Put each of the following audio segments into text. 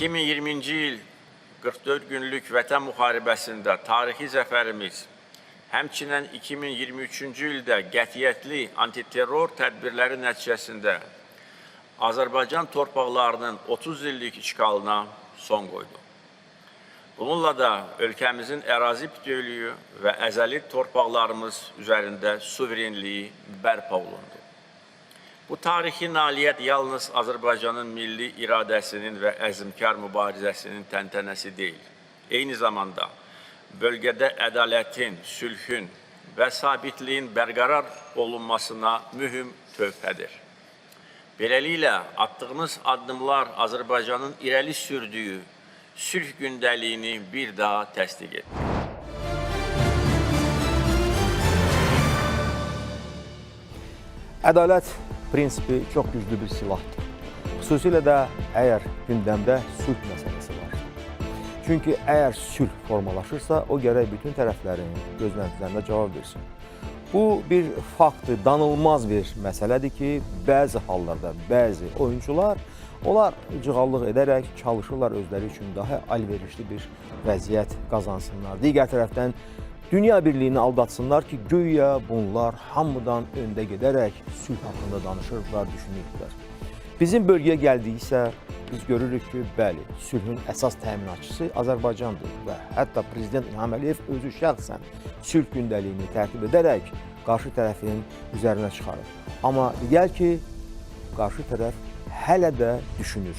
2020-ci il 44 günlük Vətən müharibəsində tarixi zəfərimiz, həmçinin 2023-cü ildə qətiyyətli antiterror tədbirləri nəticəsində Azərbaycan torpaqlarının 30 illik işğalına son qoydu. Bununla da ölkəmizin ərazi bütövlüyü və əzəli torpaqlarımız üzərində suverenliyi bərpa olundu. Bu tarixi nailiyyət yalnız Azərbaycanın milli iradəsinin və əzmkar mübarizəsinin təntənəsi deyil. Eyni zamanda bölgədə ədalətin, sülhün və sabitliyin bərqərar olunmasına mühüm töhfədir. Beləliklə, atdığımız addımlar Azərbaycanın irəli sürdüyü sülh gündəliyini bir daha təsdiq etdi. Ədalət prinsipi çox güclü bir silahdır. Xüsusilə də əgər gündəmdə sülh məsələsi var. Çünki əgər sülh formalaşırsa, o gərək bütün tərəflərin gözləntilərinə cavab versin. Bu bir faktdır, danılmaz bir məsələdir ki, bəzi hallarda bəzi oyuncular onlar cığallıq edərək çalışırlar özləri üçün daha əlverişli bir vəziyyət qazansınlar. Digər tərəfdən dünya birliyini aldatsınlar ki, güya bunlar hamıdan öndə gedərək sülh haqqında danışırlar, düşünürlər. Bizim bölgəyə gəldiksə, biz görürük ki, bəli, sülhün əsas təminatçısı Azərbaycandır və hətta Prezident İlham Əliyev özü şəxsən sülh gündəliyini tərtib edərək qarşı tərəfin üzərinə çıxarır. Amma deyək ki, qarşı tərəf hələ də düşünür.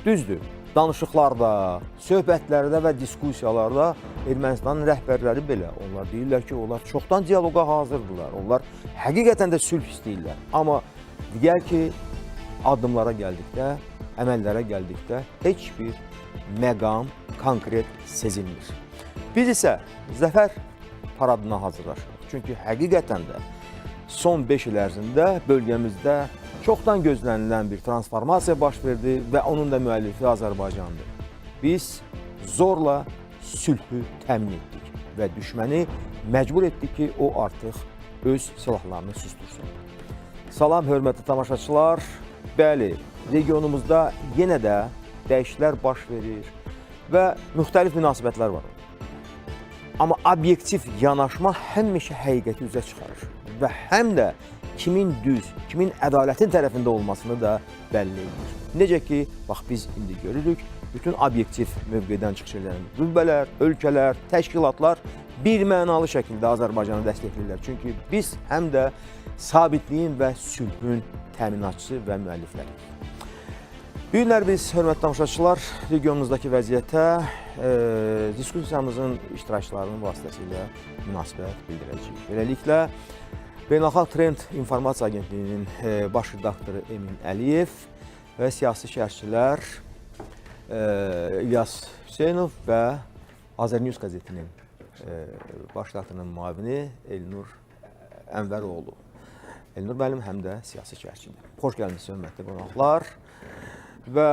Düzdür, danışıqlarda, söhbətlərdə və diskusiyalarda Ermənistanın rəhbərləri belə. Onlar deyirlər ki, onlar çoxdan diyaloqa hazırdırlar. Onlar həqiqətən də sülh istəyirlər. Amma deyək ki, addımlara gəldikdə, əməllərə gəldikdə heç bir məqam konkret sezilmir. Biz isə zəfər paradına hazırlaşırıq. Çünki həqiqətən də son 5 il ərzində bölgəmizdə çoxdan gözlənilən bir transformasiya baş verdi və onun da müəllifi Azərbaycandır. Biz zorla sülhü təmin etdik və düşməni məcbur etdik ki, o artıq öz silahlarını sustursun. Salam, hörmətli tamaşaçılar. Bəli, regionumuzda yenə də dəyişikliklər baş verir və müxtəlif münasibətlər var. Amma obyektiv yanaşma həmişə həqiqəti üzə çıxarır və həm də kimin düz, kimin ədalətin tərəfində olmasını da bəlli edir. Necə ki, bax biz indi görürük, bütün obyektiv mövqedən çıxış edən qüvvələr, ölkələr, təşkilatlar bir mənalı şəkildə Azərbaycanı dəstəkləyirlər. Çünki biz həm də sabitliyin və sülhün təminatçısı və müəlliflərik. Bu günlər biz, hörmətli tamaşaçılar, regionumuzdakı vəziyyətə diskusiyamızın iştirakçılarının vasitəsilə münasibət bildirəcəyik. Beləliklə, Beynəlxalq Trend İnformasiya Agentliyinin baş redaktoru Emin Əliyev və siyasi şərhçilər İlyas Hüseynov və Azərnews qəzetinin baş redaktorunun müavini Elnur Ənvəroğlu. Elnur müəllim həm də siyasi şərhçidir. Xoş gəlmişsiniz, hörmətli qonaqlar. Və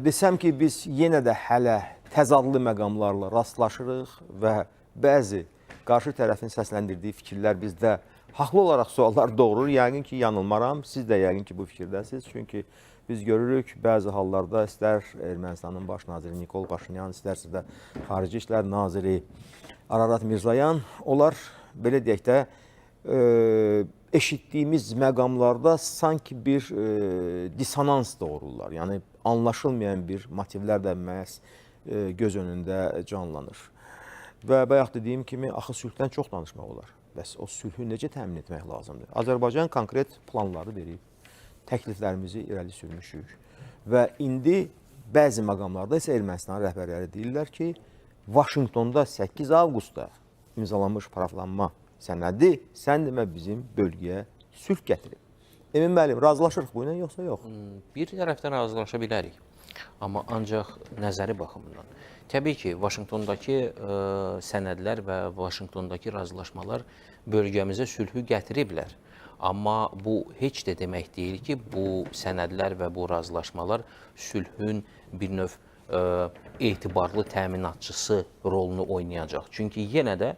desəm ki, biz yenə də hələ təzadlı məqamlarla rastlaşırıq və bəzi qarşı tərəfin səsləndirdiyi fikirlər bizdə haqlı olaraq suallar doğurur. Yəqin ki, yanılmaram. Siz də yəqin ki, bu fikirdəsiniz. Çünki biz görürük bəzi hallarda istər Ermənistanın baş naziri Nikol Paşinyan, istərsə də Xarici İşlər naziri Ararat Mirzoyan, onlar belə deyək də eşitdiyimiz məqamlarda sanki bir disonans doğururlar. Yəni anlaşılmayan bir motivlər də məhz göz önündə canlanır. Və bayaq dediyim kimi, axı sülhdən çox danışmaq olar. Bəs o sülhü necə təmin etmək lazımdır? Azərbaycan konkret planları verib, təkliflərimizi irəli sürmüşük. Və indi bəzi məqamlarda isə Ermənistan rəhbərləri deyirlər ki, Vaşinqtonda 8 avqustda imzalanmış paraflanma sənədi sən demə bizim bölgəyə sülh gətirib. Emin müəllim, razılaşırıq bu ilə yoxsa yox? Bir tərəfdən razılaşa bilərik. Amma ancaq nəzəri baxımından. Təbii ki, Vaşinqtondakı sənədlər və Vaşinqtondakı razılaşmalar bölgəmizə sülhü gətiriblər. Amma bu heç də demək deyil ki, bu sənədlər və bu razılaşmalar sülhün bir növ etibarlı təminatçısı rolunu oynayacaq. Çünki yenə də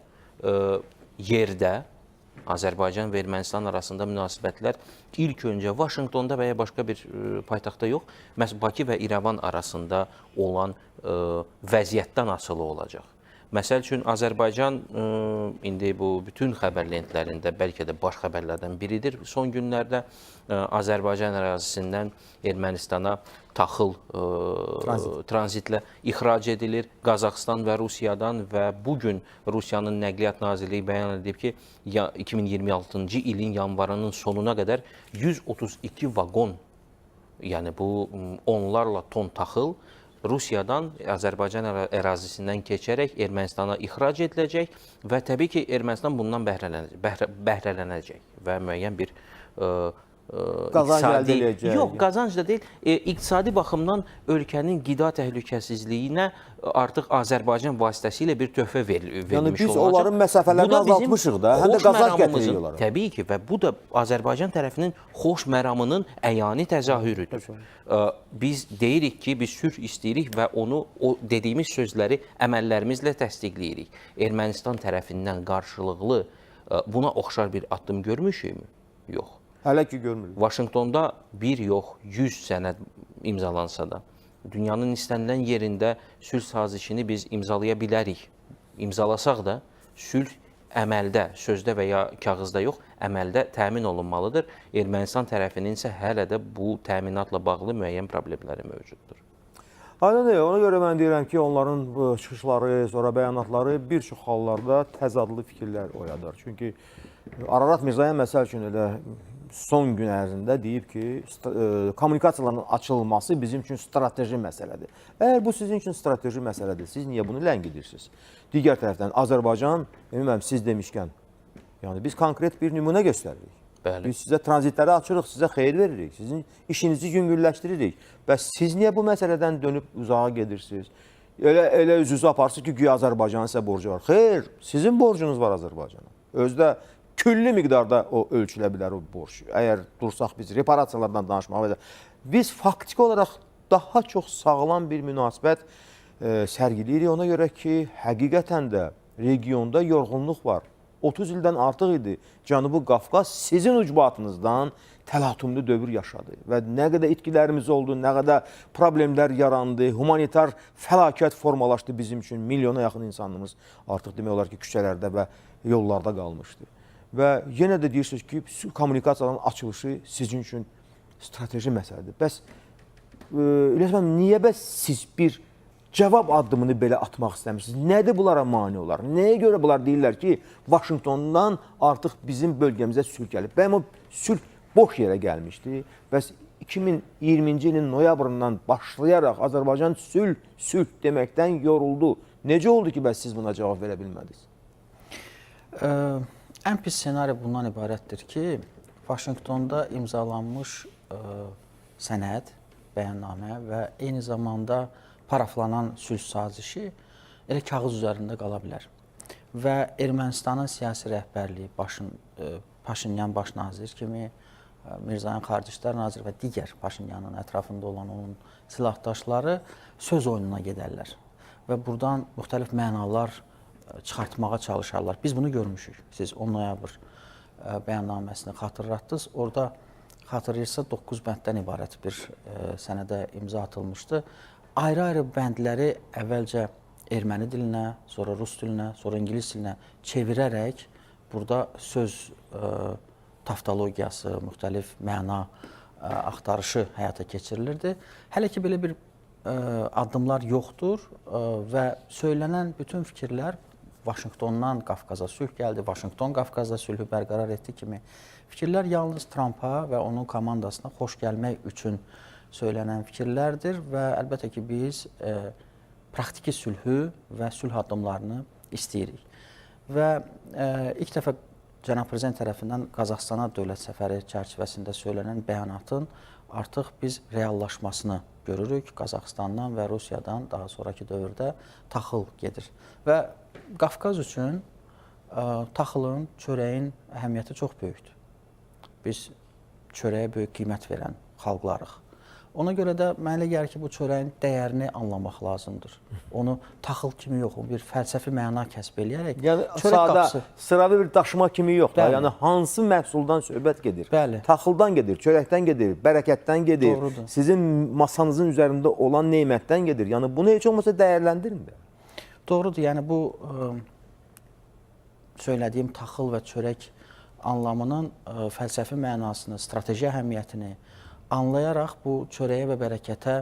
yerdə Azərbaycan və Ermənistan arasında münasibətlər ilk öncə Vaşinqtonda və ya başqa bir paytaxtda yox, məhz Bakı və İrəvan arasında olan vəziyyətdən asılı olacaq. Məsəl üçün, Azərbaycan indi bu bütün xəbər lentlərində bəlkə də baş xəbərlərdən biridir. Son günlərdə Azərbaycan ərazisindən Ermənistana taxıl tranzitlə ixrac edilir. Qazaxıstan və Rusiyadan və bugün Rusiyanın Nəqliyyat Nazirliyi bəyan edib ki, 2026-cı ilin yanvarının sonuna qədər 132 vaqon, yəni bu onlarla ton taxıl Rusiyadan, Azərbaycan ərazisindən keçərək Ermənistana ixrac ediləcək və təbii ki, Ermənistan bundan bəhrələnəcək və müəyyən bir qazanc əldə edəcək. Yox, qazanc da deyil, iqtisadi baxımdan ölkənin qida təhlükəsizliyinə artıq Azərbaycan vasitəsilə bir töhfə verilmiş olacaq. Yəni biz onların məsafələrini azaltmışıq da, həm də qazanc gətiririk onlara. Təbii ki, və bu da Azərbaycan tərəfinin xoş məramının əyani təzahürüdür. Biz deyirik ki, biz sülh istəyirik və onu, o dediyimiz sözləri əməllərimizlə təsdiqləyirik. Ermənistan tərəfindən qarşılıqlı buna oxşar bir addım görmüşükmü? Yox. Hələ ki görmürük. Vaşinqtonda bir yox, 100 sənəd imzalansa da, dünyanın istənilən yerində sülh sazişini biz imzalaya bilərik. İmzalasaq da sülh əməldə, sözdə və ya kağızda yox, əməldə təmin olunmalıdır. Ermənistan tərəfinin isə hələ də bu təminatla bağlı müəyyən problemləri mövcuddur. Aynen öyle. Ona görə mən deyirəm ki, onların çıxışları, sonra bəyanatları bir çox hallarda təzadlı fikirlər oyadır. Çünki Ararat Mirzoyan məsəl üçün elə son gün ərzində deyib ki, kommunikasiyaların açılması bizim üçün strateji məsələdir. Əgər bu sizin üçün strateji məsələdir, siz niyə bunu ləngidirsiniz? Digər tərəfdən Azərbaycan, bilməm, siz demişkən, yəni biz konkret bir nümunə göstəririk. Bəli. Biz sizə tranzitləri açırıq, sizə xeyir veririk, sizin işinizi yüngülləşdiririk. Bəs siz niyə bu məsələdən dönüb uzağa gedirsiniz? Elə üz-üzə aparsınız ki, güya Azərbaycanın sizə borcu var. Xeyr, sizin borcunuz var Azərbaycana. Özdə külli miqdarda o ölçülə bilər o borc. Əgər dursaq biz reparasiyalardan danışmağa biz faktiki olaraq daha çox sağlam bir münasibət sərgiləyirik. Ona görə ki, həqiqətən də regionda yorğunluq var. 30 ildən artıq idi Cənubi Qafqaz sizin ucbatınızdan təlatümlü dövr yaşadı və nə qədər itkilərimiz oldu, nə qədər problemlər yarandı, humanitar fəlakət formalaşdı bizim üçün. Milyona yaxın insanımız artıq demək olar ki, küçələrdə və yollarda qalmışdı. Və yenə də deyirsiniz ki, kommunikasiyaların açılışı sizin üçün strateji məsələdir. Bəs, İlyas müəllim, niyə bəs siz bir cavab addımını belə atmaq istəmirsiniz? Nədir bunlara mane olar? Nəyə görə bunlar deyirlər ki, Vaşinqtondan artıq bizim bölgəmizə sülh gəlib? Bəyəm o sülh boş yerə gəlmişdi. Bəs 2020-ci ilin noyabrından başlayaraq Azərbaycan sülh deməkdən yoruldu. Necə oldu ki, bəs siz buna cavab verə bilmədiniz? Ən pis senari bundan ibarətdir ki, Vaşinqtonda imzalanmış sənəd, bəyannamə və eyni zamanda paraflanan sülh sazişi elə kağız üzərində qala bilər. Və Ermənistanın siyasi rəhbərliyi, Paşinyan baş nazir kimi, Mirzoyan xarici İşlər naziri və digər Paşinyanın ətrafında olan onun silahdaşları söz oyununa gedərlər. Və buradan müxtəlif mənalar çıxartmağa çalışarlar. Biz bunu görmüşük. Siz 10 noyabr bəyannaməsini xatırlatdınız. Orada xatırlayırsa 9 bənddən ibarət bir sənədə imza atılmışdı. Ayrı-ayrı bəndləri əvvəlcə erməni dilinə, sonra rus dilinə, sonra ingilis dilinə çevirərək burada söz taftalogiyası, müxtəlif məna axtarışı həyata keçirilirdi. Hələ ki, belə bir addımlar yoxdur və söylənən bütün fikirlər Vaşinqtondan Qafqaza sülh gəldi, Vaşinqton Qafqazda sülhü bərqərar etdi kimi fikirlər yalnız Trampa və onun komandasına xoş gəlmək üçün söylənən fikirlərdir və əlbəttə ki, biz praktiki sülhü və sülh addımlarını istəyirik. Və ilk dəfə Cənab Prezident tərəfindən Qazaxstana dövlət səfəri çərçivəsində söylənən bəyanatın artıq biz reallaşmasını görürük. Qazaxstandan və Rusiyadan daha sonraki dövrdə taxıl gedir. Və Qafqaz üçün taxılın, çörəyin əhəmiyyəti çox böyükdür. Biz çörəyə böyük qiymət verən xalqlarıq. Ona görə də mənə elə gəlir ki, bu çörəyin dəyərini anlamaq lazımdır. Onu taxıl kimi yox, bir fəlsəfi məna kəsb eləyərək Yəni çörək sadə, qapısı. sıravi bir daşıma kimi yox da. Bəli. Yəni hansı məhsuldan söhbət gedir? Bəli. Taxıldan gedir, çörəkdən gedir, bərəkətdən gedir. Doğrudur. Sizin masanızın üzərində olan nemətdən gedir. Yəni bunu heç olmasa dəyərləndirin də. Doğrudur, yəni bu söylədiyim taxıl və çörək anlamının fəlsəfi mənasını, strateji əhəmiyyətini anlayaraq bu çörəyə və bərəkətə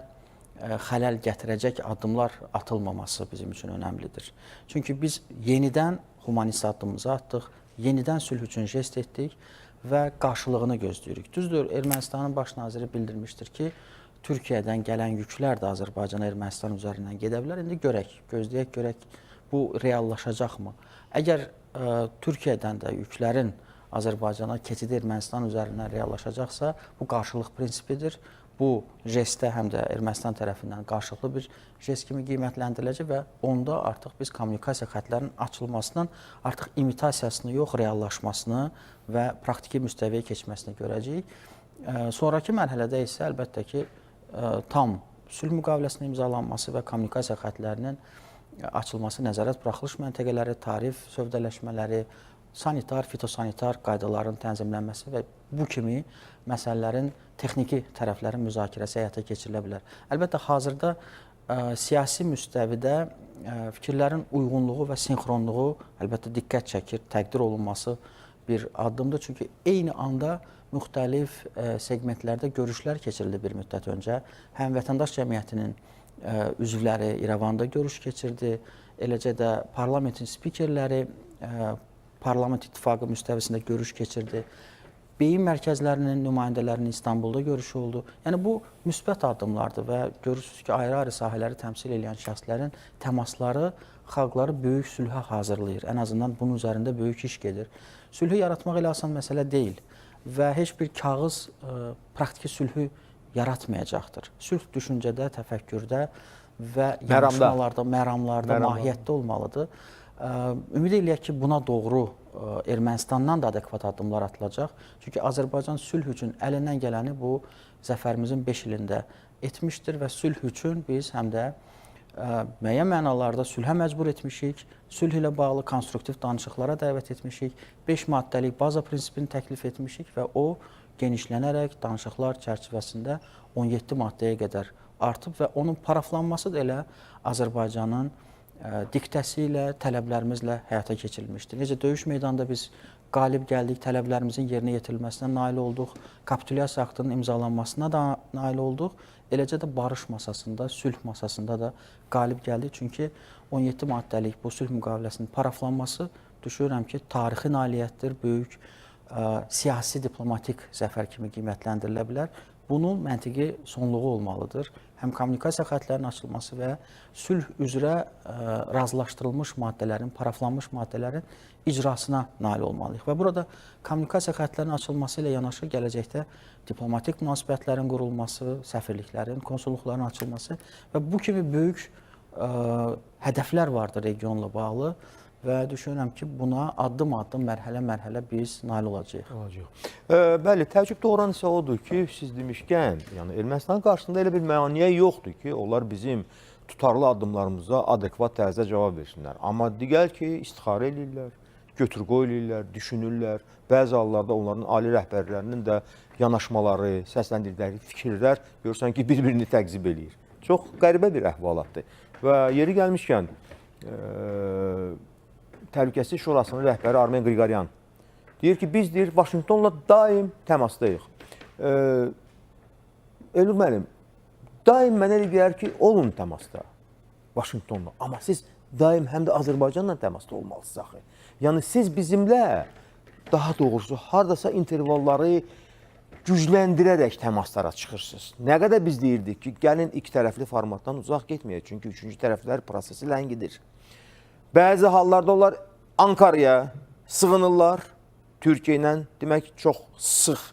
xələl gətirəcək addımlar atılmaması bizim üçün önəmlidir. Çünki biz yenidən humanist addımımızı atdıq, yenidən sülh üçün jest etdik və qarşılığını gözləyirik. Düzdür, Ermənistanın baş naziri bildirmişdir ki, Türkiyədən gələn yüklər də Azərbaycana, Ermənistan üzərindən gedə bilər. İndi görək, gözləyək, görək bu reallaşacaqmı? Əgər Türkiyədən də yüklərin Azərbaycana keçidi Ermənistan üzərindən reallaşacaqsa, bu qarşılıq prinsipidir. Bu jestdə həm də Ermənistan tərəfindən qarşılıqlı bir jest kimi qiymətləndiriləcək və onda artıq biz kommunikasiya xətlərinin açılmasının artıq imitasiyasını yox, reallaşmasını və praktiki müstəviyə keçməsini görəcəyik. Sonrakı mərhələdə isə əlbəttə ki, tam sülh müqaviləsinin imzalanması və kommunikasiya xətlərinin açılması, nəzarət buraxılış məntəqələri, tarif sövdələşmələri, sanitar, fitosanitar qaydaların tənzimlənməsi və bu kimi məsələlərin texniki tərəflərin müzakirəsi həyata keçirilə bilər. Əlbəttə, hazırda siyasi müstəvidə fikirlərin uyğunluğu və sinxronluğu əlbəttə diqqət çəkir, təqdir olunması bir addımdır. Çünki eyni anda müxtəlif segmentlərdə görüşlər keçirildi bir müddət öncə. Həm vətəndaş cəmiyyətinin üzvləri İrəvanda görüş keçirdi, eləcə də parlamentin spikerləri Parlament İttifaqı müstəvisində görüş keçirdi. Beyin mərkəzlərinin nümayəndələrinin İstanbulda görüşü oldu. Yəni bu müsbət addımlardır və görürsünüz ki, ayrı-ayrı sahələri təmsil edən şəxslərin təmasları xalqları böyük sülhə hazırlayır. Ən azından bunun üzərində böyük iş gedir. Sülhü yaratmaq elə asan məsələ deyil və heç bir kağız praktiki sülhü yaratmayacaqdır. Sülh düşüncədə, təfəkkürdə və yanaşmalarda, məramlarda, mahiyyətdə olmalıdır. Ümid eləyək ki, buna doğru Ermənistandan da adekvat addımlar atılacaq. Çünki Azərbaycan sülh üçün əlindən gələni bu zəfərimizin 5 ilində etmişdir və sülh üçün biz həm də müəyyən mənalarda sülhə məcbur etmişik, sülh ilə bağlı konstruktiv danışıqlara dəvət etmişik, 5 maddəlik baza prinsipini təklif etmişik və o genişlənərək danışıqlar çərçivəsində 17 maddəyə qədər artıb və onun paraflanması da elə Azərbaycanın diktəsi ilə, tələblərimizlə həyata keçirilmişdir. Necə döyüş meydanında biz qalib gəldik, tələblərimizin yerinə yetirilməsinə nail olduq, kapitulyasiya aktının imzalanmasına da nail olduq, eləcə də barış masasında, sülh masasında da qalib gəldik. Çünki 17 maddəlik bu sülh müqaviləsinin paraflanması düşünürəm ki, tarixi nailiyyətdir, böyük siyasi diplomatik zəfər kimi qiymətləndirilə bilər. Bunun məntiqi sonluğu olmalıdır. Həm kommunikasiya xətlərinin açılması və sülh üzrə razılaşdırılmış maddələrin, paraflanmış maddələrin icrasına nail olmalıyıq. Və burada kommunikasiya xətlərinin açılması ilə yanaşı gələcəkdə diplomatik münasibətlərin qurulması, səfirliklərin, konsulluqların açılması və bu kimi böyük hədəflər vardır regionla bağlı. Və düşünürəm ki, buna addım-addım, mərhələ-mərhələ biz nail olacağıq. Bəli, təəccüb doğuran isə odur ki, siz demişkən, yəni Ermənistanın qarşısında elə bir məaniyə yoxdur ki, onlar bizim tutarlı addımlarımıza adekvat tərzdə cavab versinlər. Amma digər ki, istixarə eləyirlər, götür-qoy eləyirlər, düşünürlər. Bəzi hallarda onların ali rəhbərlərinin də yanaşmaları, səsləndirdikləri fikirlər görürsən ki, bir-birini təqzib eləyir. Çox qəribə bir əhvalatdır. Və yeri gəlmişkən, Təhlükəsizlik Şurasının rəhbəri Armen Qriqoryan deyir ki, biz deyir, Vaşinqtonla daim təmasdayıq. Elnur müəllim, daim mənə elə gəlir ki, olun təmasda Vaşinqtonla. Amma siz daim həm də Azərbaycanla təmasda olmalısınız axı. Yəni siz bizimlə daha doğrusu hardasa intervalları gücləndirərək təmaslara çıxırsınız. Nə qədər biz deyirdik ki, gəlin iki tərəfli formatdan uzaq getməyək. Çünki üçüncü tərəflər prosesi ləngidir. Bəzi hallarda onlar Ankara'ya sığınırlar. Türkiyə ilə demək çox sıx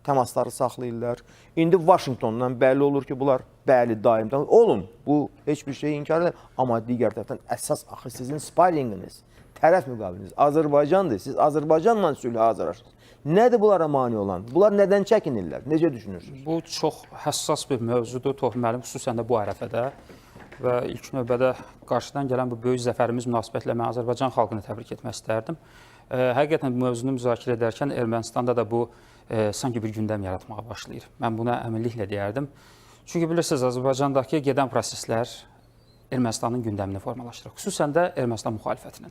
təmasları saxlayırlar. İndi Vaşinqtondan bəlli olur ki, bunlar bəli, daimdən olun. Bu heç bir şey inkar edir. Amma digər tərəfdən əsas axı sizin sparinginiz, tərəf müqabiliniz Azərbaycandır. Siz Azərbaycanla sülhə hazırlaşırsınız. Nədir bunlara mane olan? Bunlar nədən çəkinirlər? Necə düşünürsünüz? Bu çox həssas bir mövzudur Tofiq müəllim, xüsusən də bu ərəfədə və ilk növbədə qarşıdan gələn bu böyük zəfərimiz münasibətilə mən Azərbaycan xalqını təbrik etmək istərdim. Həqiqətən bu mövzunu müzakirə edərkən Ermənistanda da bu sanki bir gündəm yaratmağa başlayır. Mən buna əminliklə deyərdim. Çünki bilirsiniz, Azərbaycandakı gedən proseslər Ermənistanın gündəmini formalaşdırır, xüsusən də Ermənistan müxalifətinin.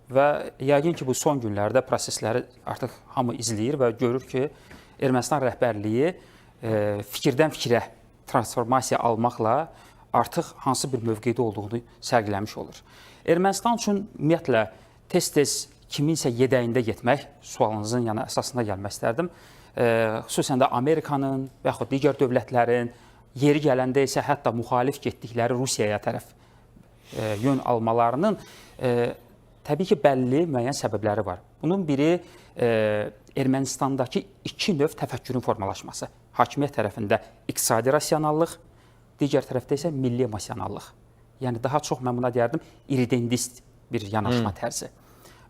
Və yəqin ki, bu son günlərdə prosesləri artıq hamı izləyir və görür ki, Ermənistan rəhbərliyi fikirdən fikrə transformasiya almaqla artıq hansı bir mövqedə olduğunu sərgiləmiş olur. Ermənistan üçün ümumiyyətlə tez-tez kiminsə yedəyində getmək sualınızın yəni əsasında gəlmək istərdim. Xüsusən də Amerikanın və yaxud digər dövlətlərin, yeri gələndə isə hətta müxalif getdikləri Rusiyaya tərəf yön almalarının təbii ki, bəlli müəyyən səbəbləri var. Bunun biri Ermənistandakı iki növ təfəkkürün formalaşması. Hakimiyyət tərəfində iqtisadi rasionallıq, digər tərəfdə isə milli emosionallıq. Yəni daha çox mən buna deyərdim iridentist bir yanaşma tərzi.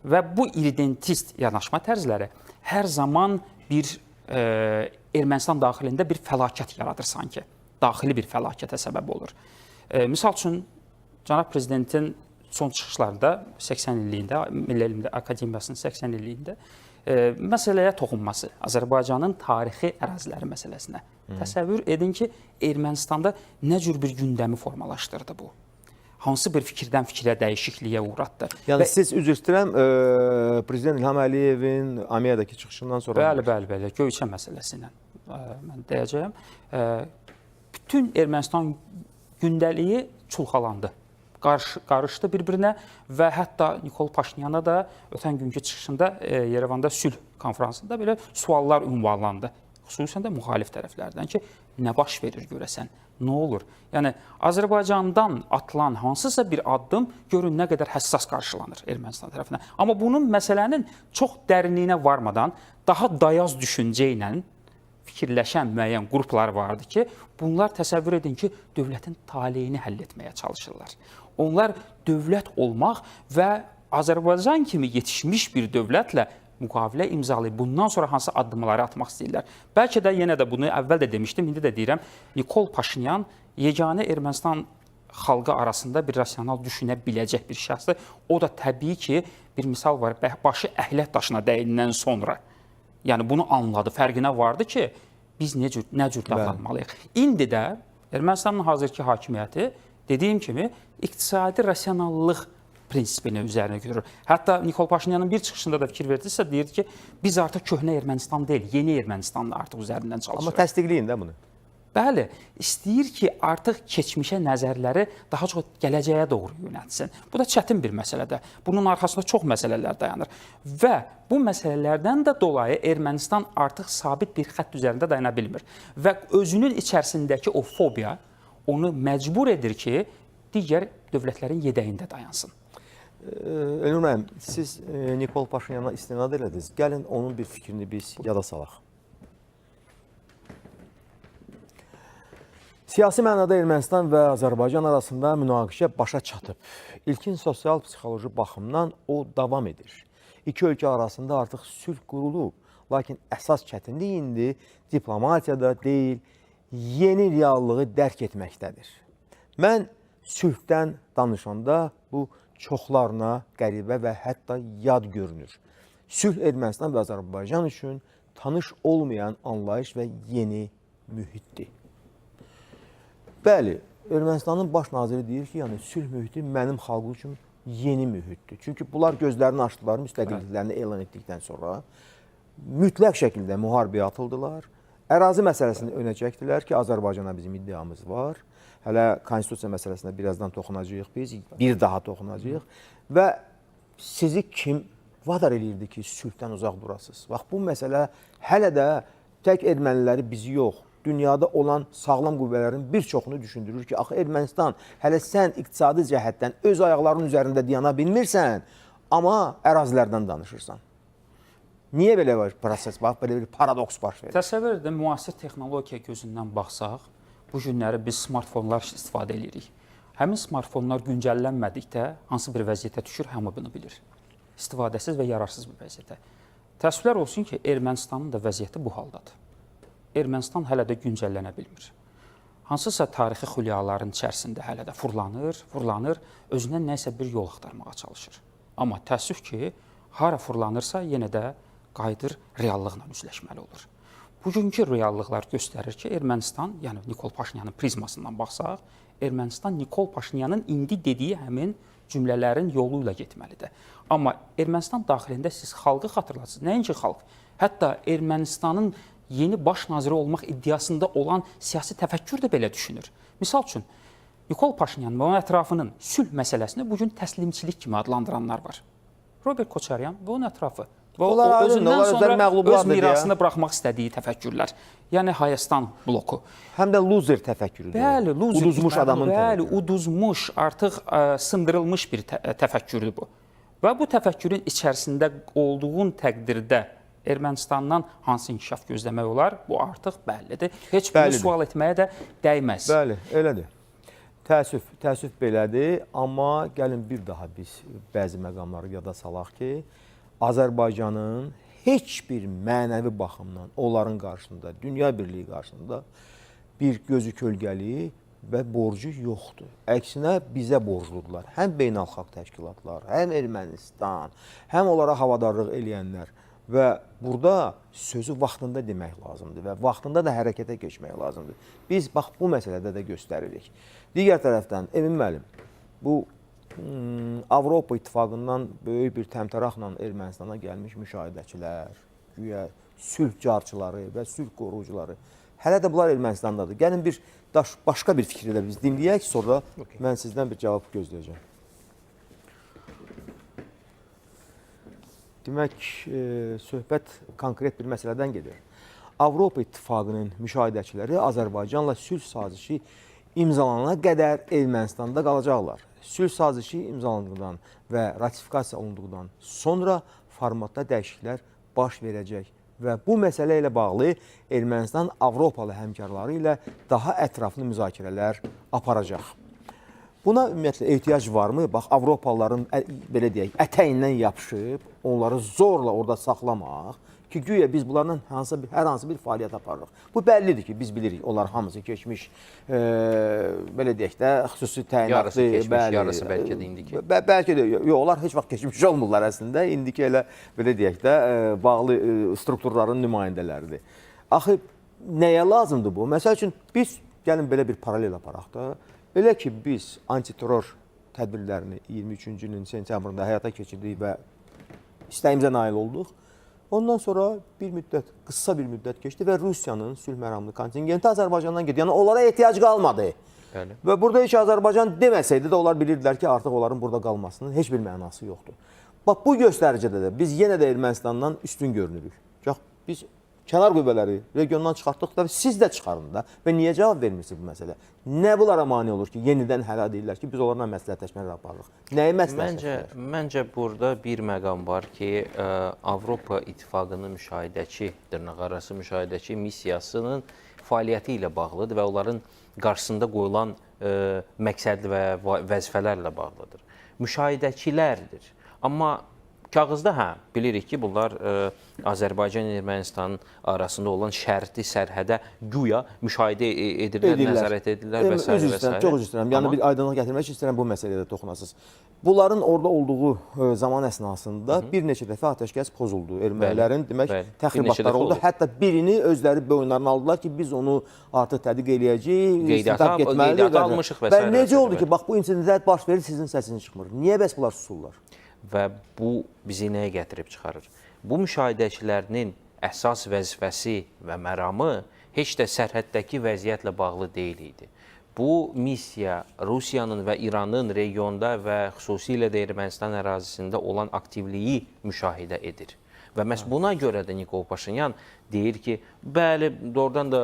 Və bu iridentist yanaşma tərzləri hər zaman bir Ermənistan daxilində bir fəlakət yaradır sanki. Daxili bir fəlakətə səbəb olur. Misal üçün, Cənab Prezidentin son çıxışlarında 80 illiyində, Milli Elmlər Akademiyasının 80 illiyində məsələyə toxunması, Azərbaycanın tarixi əraziləri məsələsinə. Təsəvvür edin ki, Ermənistanda nə cür bir gündəmi formalaşdırdı bu? Hansı bir fikirdən fikrə dəyişikliyə uğratdı? Yəni siz üzr istəyirəm, Prezident İlham Əliyevin Amiyadakı çıxışından sonra... Bəli, Göyçə məsələsi ilə mən deyəcəyəm. Bütün Ermənistan gündəliyi çulxalandı. Qarışdı bir-birinə və hətta Nikol Paşinyana da ötən günkü çıxışında Yerevanda sülh konfransında belə suallar ünvanlandı. Xüsusən də müxalif tərəflərdən ki, nə baş verir görəsən, nə olur? Yəni, Azərbaycandan atılan hansısa bir addım görün nə qədər həssas qarşılanır Ermənistan tərəfindən. Amma bunun məsələnin çox dərinliyinə varmadan, daha dayaz düşüncə ilə fikirləşən müəyyən qruplar vardı ki, bunlar təsəvvür edin ki, dövlətin taleyini həll etməyə çalışırlar. Onlar dövlət olmaq və Azərbaycan kimi yetişmiş bir dövlətlə müqavilə imzalayıb bundan sonra hansı addımları atmaq istəyirlər. Bəlkə də yenə də bunu əvvəl də demişdim, indi də deyirəm, Nikol Paşinyan yeganə Ermənistan xalqı arasında bir rasional düşünə biləcək bir şəxsdir. O da təbii ki, bir misal var, başı əhlət daşına dəyindən sonra. Yəni bunu anladı, fərqinə vardı ki, biz nə cür davranmalıyıq. İndi də Ermənistanın hazırki hakimiyyəti dediyim kimi iqtisadi rasionallıq prinsipini üzərinə götürür. Hətta Nikol Paşinyanın bir çıxışında da fikir verdisə, deyirdi ki, biz artıq köhnə Ermənistan deyil, yeni Ermənistanla artıq üzərindən çalışırıq. Amma təsdiqləyin də bunu. Bəli, istəyir ki, artıq keçmişə nəzərləri daha çox gələcəyə doğru yönəltsin. Bu da çətin bir məsələdir. Bunun arxasında çox məsələlər dayanır. Və bu məsələlərdən də dolayı Ermənistan artıq sabit bir xətt üzərində dayana bilmir. Və özünün içərisindəki o fobiya onu məcbur edir ki, digər dövlətlərin yedəyində dayansın. Önür müəllim, siz Nikol Paşinyana istinad elədiniz. Gəlin onun bir fikrini biz yada salaq. Siyasi mənada Ermənistan və Azərbaycan arasında münaqişə başa çatıb. İlkin sosial-psixoloji baxımdan o davam edir. İki ölkə arasında artıq sülh qurulub. Lakin əsas çətinlik indi diplomatiyada deyil, yeni reallığı dərk etməkdədir. Mən sülhdən danışanda bu çoxlarına qəribə və hətta yad görünür. Sülh Ermənistan və Azərbaycan üçün tanış olmayan anlayış və yeni mühitdir. Bəli, Ermənistanın baş naziri deyir ki, yəni sülh mühiti mənim xalqım üçün yeni mühitdir. Çünki bunlar gözlərini açdılar müstəqilliklərini elan etdikdən sonra mütləq şəkildə müharibəyə atıldılar. Ərazi məsələsini önə çəkdilər ki, Azərbaycana bizim iddiamız var. Hələ konstitusiya məsələsində birazdan toxunacağıq biz, bir daha toxunacağıq. Və sizi kim vadar eləyirdi ki, sülhdən uzaq durasınız? Bax, bu məsələ hələ də tək erməniləri bizi yox, dünyada olan sağlam qüvvələrin bir çoxunu düşündürür ki, axı Ermənistan, hələ sən iqtisadi cəhətdən öz ayaqlarının üzərində dayana bilmirsən, amma ərazilərdən danışırsan. Niyə belə bir proses, bax, belə bir paradoks baş verir? Təsəvvür edin, müasir texnologiya gözündən baxsaq, bu günləri biz smartfonlar istifadə edirik. Həmin smartfonlar güncəllənmədikdə hansı bir vəziyyətə düşür, hamı bunu bilir. İstifadəsiz və yararsız bir vəziyyətə. Təəssüflər olsun ki, Ermənistanın da vəziyyəti bu haldadır. Ermənistan hələ də güncəllənə bilmir. Hansısa tarixi xülyaların içərisində hələ də fırlanır, özündən nəsə bir yol axtarmağa çalışır. Amma təəssüf ki, hara fırlanırsa yenə də qayıdır reallıqla üzləşməli olur. Bugünkü reallıqlar göstərir ki, Ermənistan, yəni Nikol Paşinyanın prizmasından baxsaq, Ermənistan Nikol Paşinyanın indi dediyi həmin cümlələrin yolu ilə getməlidir. Amma Ermənistan daxilində siz xalqı xatırlatsınız. Nəinki xalq, hətta Ermənistanın yeni baş naziri olmaq iddiasında olan siyasi təfəkkür də belə düşünür. Misal üçün, Nikol Paşinyan və onun ətrafının sülh məsələsini bugün təslimçilik kimi adlandıranlar var. Robert Koçaryan və onun ətrafı. Və o özündən sonra öz mirasını buraxmaq istədiyi təfəkkürlər. Yəni Hayastan bloku. Həm də loser təfəkkürüdür. Bəli, loser. Uduzmuş adamın bəli, uduzmuş, artıq sındırılmış bir təfəkkürdür bu. Və bu təfəkkürün içərisində olduğun təqdirdə Ermənistandan hansı inkişaf gözləmək olar? Bu artıq bəllidir. Heç bunu sual etməyə də dəyməz. Bəli, elədir. Təəssüf belədir, amma gəlin bir daha biz bəzi məqamları yada salaq ki, Azərbaycanın heç bir mənəvi baxımdan onların qarşısında, dünya birliyi qarşısında bir gözü kölgəli və borcu yoxdur. Əksinə bizə borcludular. Həm beynəlxalq təşkilatlar, həm Ermənistan, həm onlara havadarlıq eləyənlər. Və burada sözü vaxtında demək lazımdır və vaxtında da hərəkətə keçmək lazımdır. Biz bax bu məsələdə də göstəririk. Digər tərəfdən Emin müəllim, bu Avropa İttifaqından böyük bir təmtəraqla Ermənistana gəlmiş müşahidəçilər, güya sülh carçıları və sülh qorucuları, hələ də bunlar Ermənistandadır. Gəlin bir başqa bir fikri də biz dinləyək, sonra mən sizdən bir cavab gözləyəcəm. Demək, söhbət konkret bir məsələdən gedir. Avropa İttifaqının müşahidəçiləri Azərbaycanla sülh sazişi imzalanana qədər Ermənistanda qalacaqlar. Sülh sazişi imzalandıqdan və ratifikasiya olunduqdan sonra formatda dəyişikliklər baş verəcək və bu məsələ ilə bağlı Ermənistan Avropalı həmkarları ilə daha ətraflı müzakirələr aparacaq. Buna ümumiyyətlə ehtiyac varmı? Bax, Avropalıların belə deyək, ətəyindən yapışıb, onları zorla orada saxlamaq ki, güya biz bunlarla hər hansı bir fəaliyyət aparırıq. Bu bəllidir ki, biz bilirik, onlar hamısı keçmiş, belə deyək də, xüsusi təyinatlı. Yarısı keçmiş, yarısı bəlkə də indiki. Bəlkə də, yox, onlar heç vaxt keçmiş olmurlar əslində. İndiki elə, belə deyək də, bağlı strukturların nümayəndələridir. Axı, nəyə lazımdır bu? Məsəl üçün, biz gəlin belə bir paralel aparaq da, elə ki, biz antiterror tədbirlərini 23-cü ilin sentyabrında həyata keçirdik və istəyimizə nail olduq. Ondan sonra qısa bir müddət keçdi və Rusiyanın sülh məramlı kontingenti Azərbaycandan getdi. Yəni, onlara ehtiyac qalmadı. Bəli. Və burada heç Azərbaycan deməsəydi də onlar bilirdilər ki, artıq onların burada qalmasının heç bir mənası yoxdur. Bax, bu göstəricədə də biz yenə də Ermənistandan üstün görünürük. Biz kənar qüvvələri regiondan çıxartdıq da siz də çıxarın da və niyə cavab vermirsiniz bu məsələ? Nə bunlara mane olur ki, yenidən hələ deyirlər ki, biz onlarla məsləhətləşmələr aparırıq? Nəyi məsləhətləşmələr? Məncə burada bir məqam var ki, Avropa İttifaqının müşahidəçi, dırnaqarası müşahidəçi missiyasının fəaliyyəti ilə bağlıdır və onların qarşısında qoyulan məqsəd və vəzifələrlə bağlıdır. Müşahidəçilərdir. Amma kağızda bilirik ki, bunlar Azərbaycan və Ermənistanın arasında olan şərti sərhədə güya müşahidə edirlər, nəzarət edirlər və s. Çox üzr istəyirəm. Yəni bir aydınlıq gətirmək istəyirəm, bu məsələyə də toxunasınız. Bunların orada olduğu zaman əsnasında bir neçə dəfə atəşkəs pozuldu. Ermənilərin demək təxribatları oldu. Hətta birini özləri boyunlarına aldılar ki, biz onu artıq tədqiq eləyəcəyik, istintaq getməlidir. Və necə oldu ki, bax bu insidentlər baş verir, sizin səsiniz çıxmır. Niyə bəs bunlar susurlar? Və bu bizi nəyə gətirib çıxarır? Bu müşahidəçilərinin əsas vəzifəsi və məramı heç də sərhəddəki vəziyyətlə bağlı deyil idi. Bu missiya Rusiyanın və İranın regionda və xüsusilə də Ermənistan ərazisində olan aktivliyi müşahidə edir. Və məhz buna görə də Nikol Paşinyan deyir ki, bəli, doğrudan da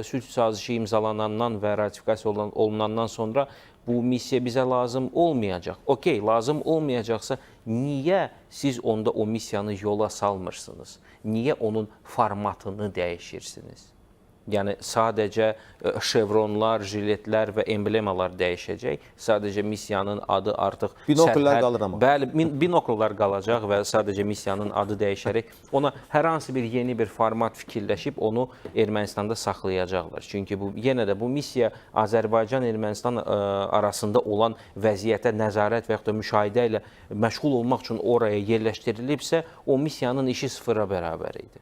sülh sazişi imzalanandan və ratifikasiya olunandan sonra bu missiya bizə lazım olmayacaq. Okey, lazım olmayacaqsa, niyə siz onda o missiyanı yola salmırsınız? Niyə onun formatını dəyişirsiniz? Yəni sadəcə şevronlar, jiletlər və emblemalar dəyişəcək. Sadəcə missiyanın adı artıq Binokllar qalır amma. Bəli, binokllar qalacaq və sadəcə missiyanın adı dəyişərək ona hər hansı bir yeni bir format fikirləşib onu Ermənistanda saxlayacaqlar. Çünki bu yenə də bu missiya Azərbaycan-Ermənistan arasında olan vəziyyətə nəzarət və yaxud da müşahidə ilə məşğul olmaq üçün oraya yerləşdirilibsə, o missiyanın işi sıfıra bərabər idi.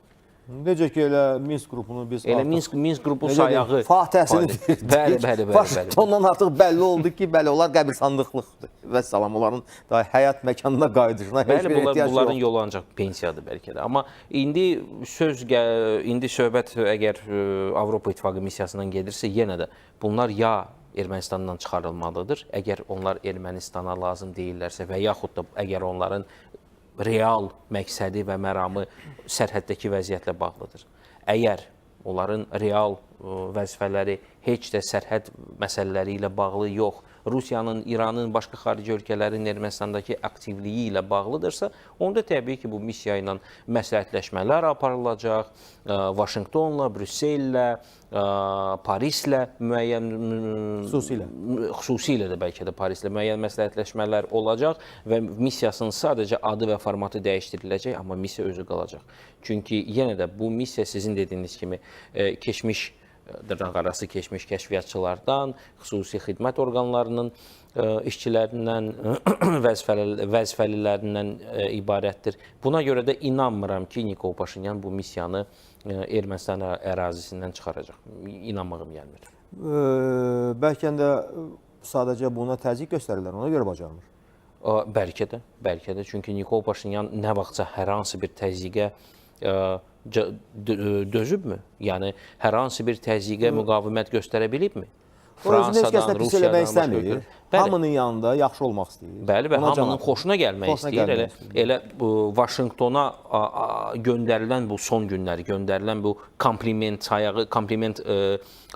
Necə ki, elə Minsk qrupunu biz Elə Minsk qrupu sayağı Fatihəsini bəli. Vaşinqtondan artıq bəlli oldu ki, bəli, onlar qəbirstanlıqdır və salam, onların daha həyat məkanına qayıdışına heç bir ehtiyac yox. Bunların yolu ancaq pensiyadır bəlkə də. Amma indi söhbət əgər Avropa İttifaqı missiyasından gedirsə, yenə də bunlar ya Ermənistandan çıxarılmalıdır, əgər onlar Ermənistana lazım deyirlərsə və yaxud da əgər onların real məqsədi və məramı sərhəddəki vəziyyətlə bağlıdır. Əgər onların real vəzifələri heç də sərhəd məsələləri ilə bağlı yox, Rusiyanın, İranın, başqa xarici ölkələrin Ermənistandakı aktivliyi ilə bağlıdırsa, onda təbii ki, bu missiya ilə məsləhətləşmələr aparılacaq, Vaşinqtonla, Brüssellə, Parislə müəyyən, xüsusilə də bəlkə də Parislə müəyyən məsləhətləşmələr olacaq və missiyasının sadəcə adı və formatı dəyişdiriləcək, amma missiya özü qalacaq. Çünki yenə də bu missiya sizin dediyiniz kimi keçmiş dırnaqarası keçmiş kəşfiyyatçılardan, xüsusi xidmət orqanlarının işçilərindən, vəzifəlilərindən ibarətdir. Buna görə də inanmıram ki, Nikol Paşinyan bu missiyanı Ermənistan ərazisindən çıxaracaq. İnanmağım gəlmir. Bəlkə də sadəcə buna təzyiq göstərirlər, ona görə bacarmır. Bəlkə də. Çünki Nikol Paşinyan nə vaxtsa hər hansı bir təzyiqə dözübmü? Yəni, hər hansı bir təzyiqə müqavimət göstərə bilibmi? Özünü heç kəslə pis eləmək istəmir. Hamının yanında yaxşı olmaq istəyir. Bəli, hamının xoşuna gəlmək istəyir. Elə Vaşinqtona göndərilən bu son günləri, göndərilən bu kompliment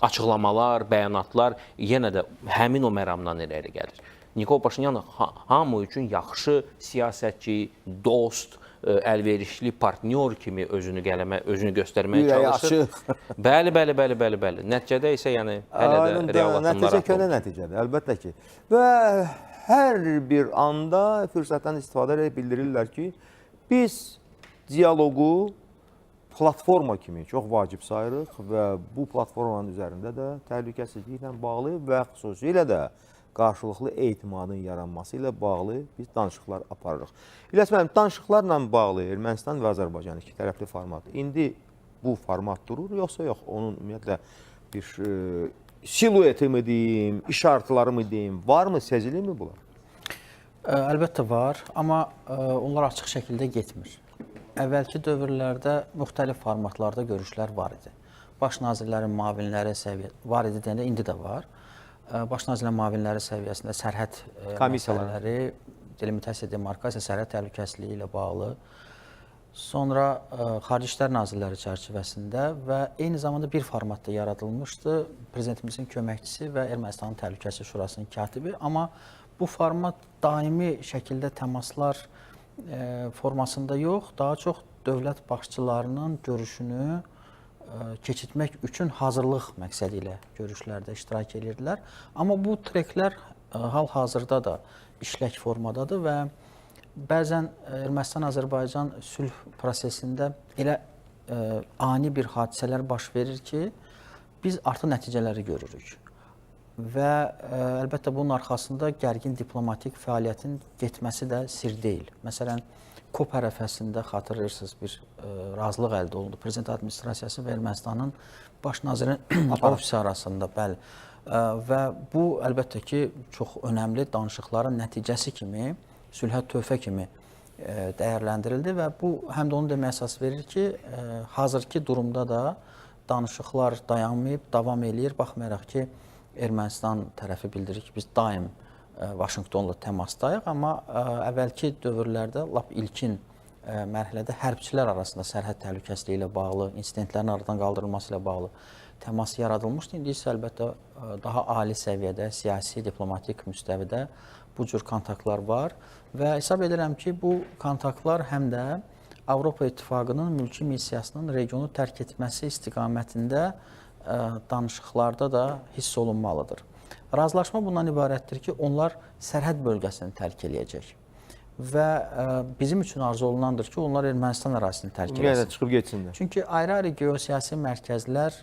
açıqlamalar, bəyanatlar yenə də həmin o məramdan irəli gəlir. Nikol Paşinyan hamı üçün yaxşı siyasətçi, dost, əlverişli partnyor kimi özünü göstərməyə çalışır. Bəli. Nəticədə isə yəni hələ də real addımlar Nəticə köhnə nəticədir, əlbəttə ki. Və hər bir anda fürsətdən istifadə edib bildirirlər ki, biz dialoqu platforma kimi çox vacib sayırıq və bu platformanın üzərində də təhlükəsizliklə bağlı və xüsusilə də qarşılıqlı etimadın yaranması ilə bağlı biz danışıqlar aparırıq. İlyas müəllim, danışıqlarla bağlı Ermənistan və Azərbaycan iki tərəfli format. İndi bu format durur, yoxsa yox? Onun ümumiyyətlə bir silueti mi deyim, işartıları mı deyim, varmı, sezilirmi bunlar? Əlbəttə var, amma onlar açıq şəkildə getmir. Əvvəlki dövrlərdə müxtəlif formatlarda görüşlər var idi. Baş nazirlərin müavinləri var idi deyəndə indi də var. Baş nazirlərin müavinləri səviyyəsində sərhəd məsələləri, delimitasiya, demarkasiya, sərhəd təhlükəsizliyi ilə bağlı. Sonra Xarici İşlər Nazirləri çərçivəsində və eyni zamanda bir formatda yaradılmışdı. Prezidentimizin köməkçisi və Ermənistanın Təhlükəsizlik Şurasının katibi. Amma bu format daimi şəkildə təmaslar formasında yox, daha çox dövlət başçılarının görüşünü keçirtmək üçün hazırlıq məqsədi ilə görüşlərdə iştirak edirdilər. Amma bu treklər hal-hazırda da işlək formadadır və bəzən Ermənistan-Azərbaycan sülh prosesində elə ani bir hadisələr baş verir ki, biz artıq nəticələri görürük. Və əlbəttə bunun arxasında gərgin diplomatik fəaliyyətin getməsi də sir deyil. Məsələn, COP ərəfəsində xatırlayırsınız bir razılıq əldə olundu. Prezident administrasiyası və Ermənistanın baş nazirin ofisi arasında, bəli. Və bu əlbəttə ki, çox önəmli danışıqların nəticəsi kimi, sülhə töhfə kimi dəyərləndirildi və bu həm də onu deməyə əsas verir ki, hazırki durumda da danışıqlar dayanmayıb, davam eləyir. Baxmayaraq ki, Ermənistan tərəfi bildirir ki, biz daim Vaşinqtonla təmasdayıq, amma əvvəlki dövrlərdə, lap ilkin mərhələdə hərbçilər arasında sərhəd təhlükəsizliyi ilə bağlı, insidentlərin aradan qaldırılması ilə bağlı təmas yaradılmışdı. İndi isə əlbəttə daha ali səviyyədə, siyasi, diplomatik müstəvidə bu cür kontaktlar var və hesab edirəm ki, bu kontaktlar həm də Avropa İttifaqının mülki missiyasının regionu tərk etməsi istiqamətində danışıqlarda da hiss olunmalıdır. Razılaşma bundan ibarətdir ki, onlar sərhəd bölgəsini tərk eləyəcək və bizim üçün arzu olunandır ki, onlar Ermənistan ərazisini tərk Ümumiyyətlə eləsin. çıxıb getsinlər. Çünki ayrı-ayrı geosiyasi mərkəzlər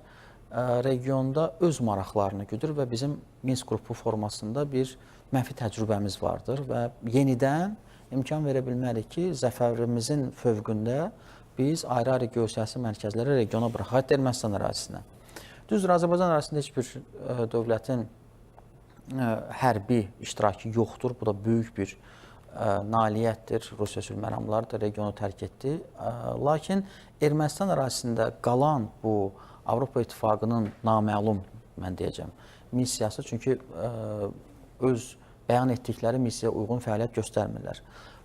regionda öz maraqlarını güdür və bizim Minsk qrupu formasında bir mənfi təcrübəmiz vardır və yenidən imkan verə bilmərik ki, zəfərimizin fövqündə biz ayrı-ayrı geosiyasi mərkəzləri regiona buraxaq, hətta Ermənistan ərazisinə. Düzdür, Azərbaycan ərazisində heç bir dövlətin hərbi iştirakı yoxdur. Bu da böyük bir nailiyyətdir. Rusiya sülhməramları da regionu tərk etdi. Lakin Ermənistan ərazisində qalan bu Avropa İttifaqının naməlum, mən deyəcəm, missiyası, çünki öz bəyan etdikləri missiyaya uyğun fəaliyyət göstərmirlər.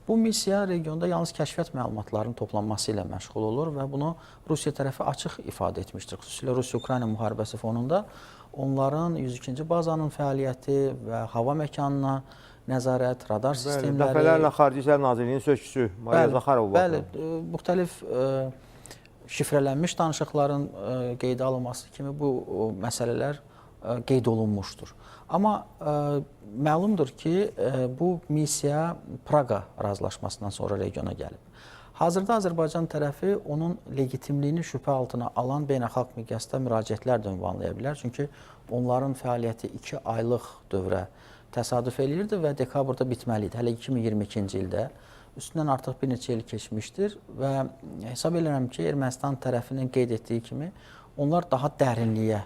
Bu missiya regionda yalnız kəşfiyyat məlumatlarının toplanması ilə məşğul olur və bunu Rusiya tərəfi açıq ifadə etmişdir. Xüsusilə Rusiya-Ukrayna müharibəsi fonunda onların 102-ci bazanın fəaliyyəti və hava məkanına nəzarət, radar sistemləri... Dəfələrlə Xarici İşlər Nazirliyinin sözçüsü Mariya Zaxarova. Bəli, müxtəlif şifrələnmiş danışıqların qeydə alınması kimi bu məsələlər qeyd olunmuşdur. Amma məlumdur ki, bu missiya Praqa razılaşmasından sonra regiona gəlib. Hazırda Azərbaycan tərəfi onun legitimliyini şübhə altına alan beynəlxalq miqyasda müraciətlər də ünvanlaya bilər. Çünki onların fəaliyyəti 2 aylıq dövrə təsadüf eləyirdi və dekabrda bitməli idi. Hələ 2022-ci ildə üstündən artıq bir neçə il keçmişdir və hesab edirəm ki, Ermənistan tərəfinin qeyd etdiyi kimi onlar daha dərinliyə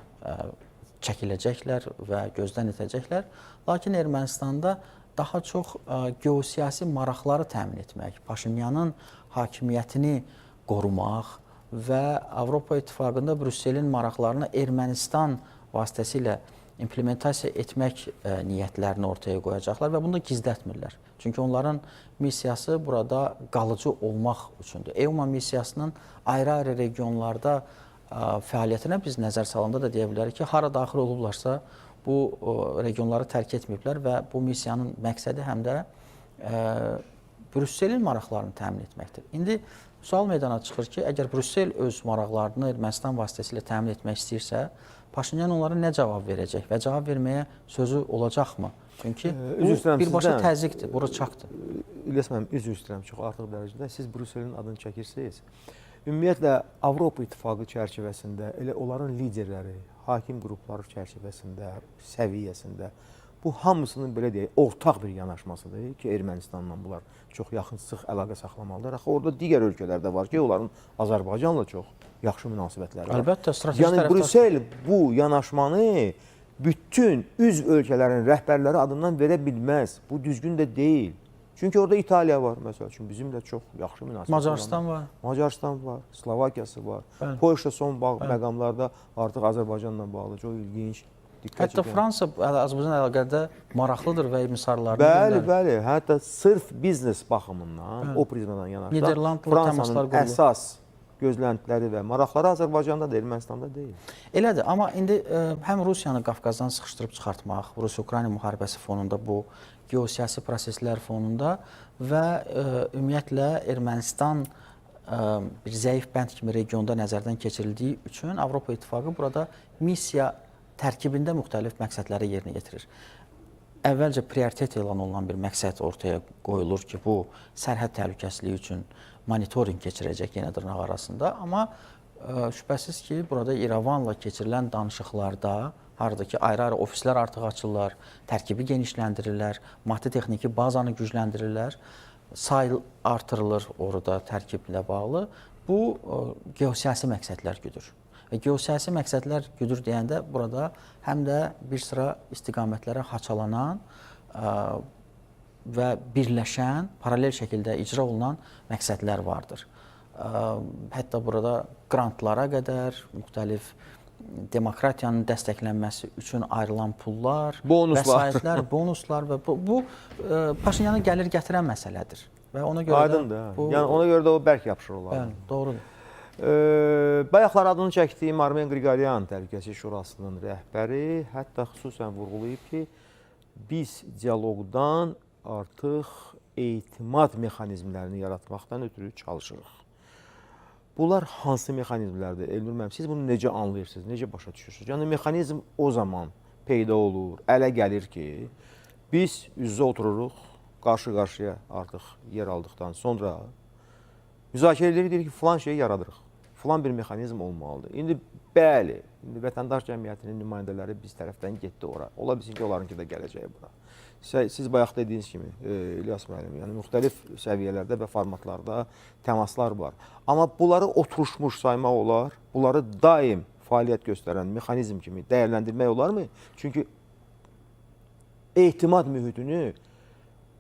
çəkiləcəklər və gözdən itəcəklər. Lakin Ermənistanda daha çox geosiyasi maraqları təmin etmək, Paşinyanın hakimiyyətini qorumaq və Avropa İttifaqında Brüsselin maraqlarını Ermənistan vasitəsilə implementasiya etmək niyyətlərini ortaya qoyacaqlar və bunu da gizlətmirlər. Çünki onların missiyası burada qalıcı olmaq üçündür. EUMA missiyasının ayrı-ayrı regionlarda fəaliyyətinə biz nəzər salanda da deyə bilərik ki, hara daxil olublarsa bu regionları tərk etməyiblər və bu missiyanın məqsədi həm də Brüsselin maraqlarını təmin etməkdir. İndi sual meydana çıxır ki, əgər Brüssel öz maraqlarını Ermənistan vasitəsilə təmin etmək istəyirsə, Paşinyan onlara nə cavab verəcək və cavab verməyə sözü olacaqmı? Çünki bu birbaşa təzyiqdir, bura çaqdır. İlyas müəllim, üzr istəyirəm çox artıq dərəcədə. Siz Brüsselin adını çəkirsiniz. Ümumiyyətlə, Avropa İttifaqı çərçivəsində, elə onların liderləri, hakim qrupları çərçivəsində, səviyyəsində bu hamısının belə deyək, ortaq bir yanaşmasıdır ki, Ermənistanla bunlar çox yaxın sıx əlaqə saxlamalıdır. Axı orada digər ölkələr də var ki, onların Azərbaycanla çox yaxşı münasibətləri var. Əlbəttə, strateji tərəfdaşlıq. Yəni, Brüssel bu yanaşmanı bütün üzv ölkələrin rəhbərləri adından verə bilməz. Bu düzgün də deyil. Çünki orada İtaliya var, məsəl üçün, bizimlə çox yaxşı münasibətlər var. Macarıstan var. Macarıstan var, Slovakiyası var. Polşa son məqamlarda artıq Azərbaycanla bağlı çox ilginc. Hətta Fransa Azərbaycan əlaqədə maraqlıdır və emisarlarını göndərir. Bəli. Hətta sırf biznes baxımından, o prizmadan yanaşda Fransanın əsas gözləntiləri və maraqları Azərbaycanda da, Ermənistanda deyil. Elədir, amma indi həm Rusiyanı Qafqazdan sıxışdırıb çıxartmaq, Rusiya-Ukrayna müharibəsi fonunda bu geosiyasi proseslər fonunda və ümumiyyətlə Ermənistan bir zəif bənd kimi regionda nəzərdən keçirildiyi üçün Avropa İttifaqı burada missiya tərkibində müxtəlif məqsədləri yerinə yetirir. Əvvəlcə prioritet elan olunan bir məqsəd ortaya qoyulur ki, bu sərhəd təhlükəsizliyi üçün monitorinq keçirəcək yenə dırnaq arasında. Amma şübhəsiz ki, burada İrəvanla keçirilən danışıqlarda, harada ki, ayrı-ayrı ofislər artıq açırlar, tərkibi genişləndirirlər, maddi-texniki bazanı gücləndirirlər, sayı artırılır orada tərkiblə bağlı. Bu, geosiyasi məqsədlər güdür. Və geosiyasi məqsədlər güdür deyəndə burada həm də bir sıra istiqamətlərə haçalanan və birləşən, paralel şəkildə icra olunan məqsədlər vardır. Hətta burada qrantlara qədər, müxtəlif demokratiyanın dəstəklənməsi üçün ayrılan pullar, vəsaitlər, bonuslar və bu Paşinyana gəlir gətirən məsələdir. Və ona görə aydındır. Yəni ona görə də o bərk yapışır olar. Bəli, doğrudur. Bayaqlar adını çəkdiyim Armen Qriqoryan Təhlükəsizlik Şurasının rəhbəri hətta xüsusən vurğulayıb ki, biz dialoqdan artıq etimad mexanizmlərini yaratmaqdan ötürü çalışırıq. Bunlar hansı mexanizmlərdir? Elnur müəllim, siz bunu necə anlayırsınız, necə başa düşürsünüz? Yəni mexanizm o zaman peyda olur, ələ gəlir ki, biz üz-üzə otururuq, qarşı-qarşıya artıq yer aldıqdan sonra müzakirə edirik, deyirik ki, falan şeyi yaradırıq. Falan bir mexanizm olmalıdır. İndi bəli, indi vətəndaş cəmiyyətinin nümayəndələri biz tərəfdən getdi ora. Ola bilsin ki, onlarınki də gələcəyi bura. Siz bayaq dediyiniz kimi, İlyas müəllim, yəni müxtəlif səviyyələrdə və formatlarda təmaslar var. Amma bunları oturuşmuş saymaq olar, bunları daim fəaliyyət göstərən mexanizm kimi dəyərləndirmək olarmı? Çünki etimad mühitini,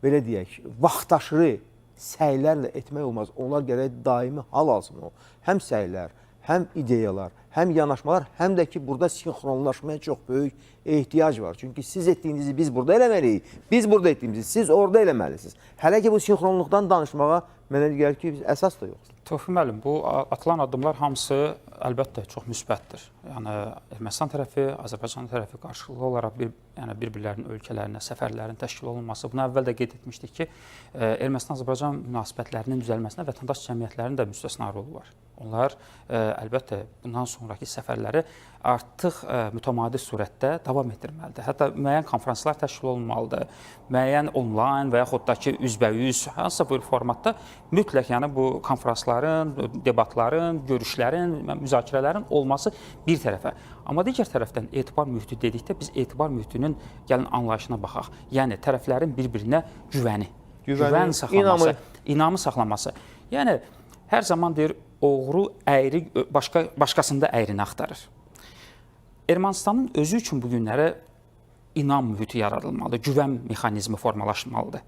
belə deyək, vaxtaşırı səylərlə etmək olmaz. Onlar gərək daimi hal alsın o. Həm səylər, həm ideyalar, həm yanaşmalar, həm də ki, burada sinxronlaşmaya çox böyük ehtiyac var. Çünki siz etdiyinizi biz burada eləməliyik, biz burada etdiyimizi siz orada eləməlisiniz. Hələ ki, bu sinxronluqdan danışmağa mənə gəlir ki, əsas da yoxdur. Tofiq müəllim, bu atılan addımlar hamısı əlbəttə çox müsbətdir. Yəni Ermənistan tərəfi, Azərbaycan tərəfi qarşılıqlı olaraq bir-birlərinin ölkələrinə səfərlərin təşkil olunması. Bunu əvvəl də qeyd etmişdik ki, Ermənistan-Azərbaycan münasibətlərinin düzəlməsinə vətəndaş cəmiyyətlərinin də müstəsna rolu var. Onlar əlbəttə bundan sonraki səfərləri artıq mütəmadi surətdə davam etdirməlidir. Hətta müəyyən konferanslar təşkil olunmalıdır. Müəyyən onlayn və yaxud da ki, üzbəüz hansısa bir formatda mütləq yəni bu konferansların, debatların, görüşlərin, müzakirələrin olması bir tərəfə. Amma digər tərəfdən etibar mühiti dedikdə biz etibar mühitinin gəlin anlayışına baxaq. Yəni tərəflərin bir-birinə güvən saxlaması, inamı saxlaması. Yəni hər zaman deyir, oğru əyri başqasında əyrini axtarır. Ermənistanın özü üçün bu günlərə inam mühiti yaradılmalıdır, güvən mexanizmi formalaşmalıdır.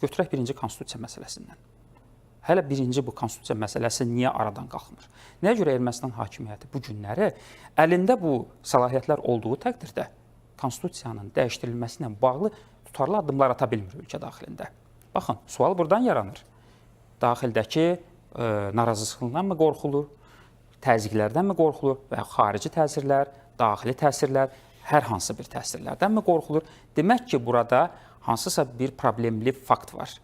Götürək birinci konstitusiya məsələsindən. Hələ birinci bu konstitusiya məsələsi niyə aradan qalxmır? Nəyə görə Ermənistan hakimiyyəti bu günləri əlində bu səlahiyyətlər olduğu təqdirdə konstitusiyanın dəyişdirilməsi ilə bağlı tutarlı addımlar ata bilmir ölkə daxilində? Baxın, sual buradan yaranır. Daxildəki narazılıqlardan mı qorxulur, təzyiqlərdən mi qorxulur və xarici təsirlər, daxili təsirlər, hər hansı bir təsirlərdən mi qorxulur? Demək ki, burada hansısa bir problemli fakt var.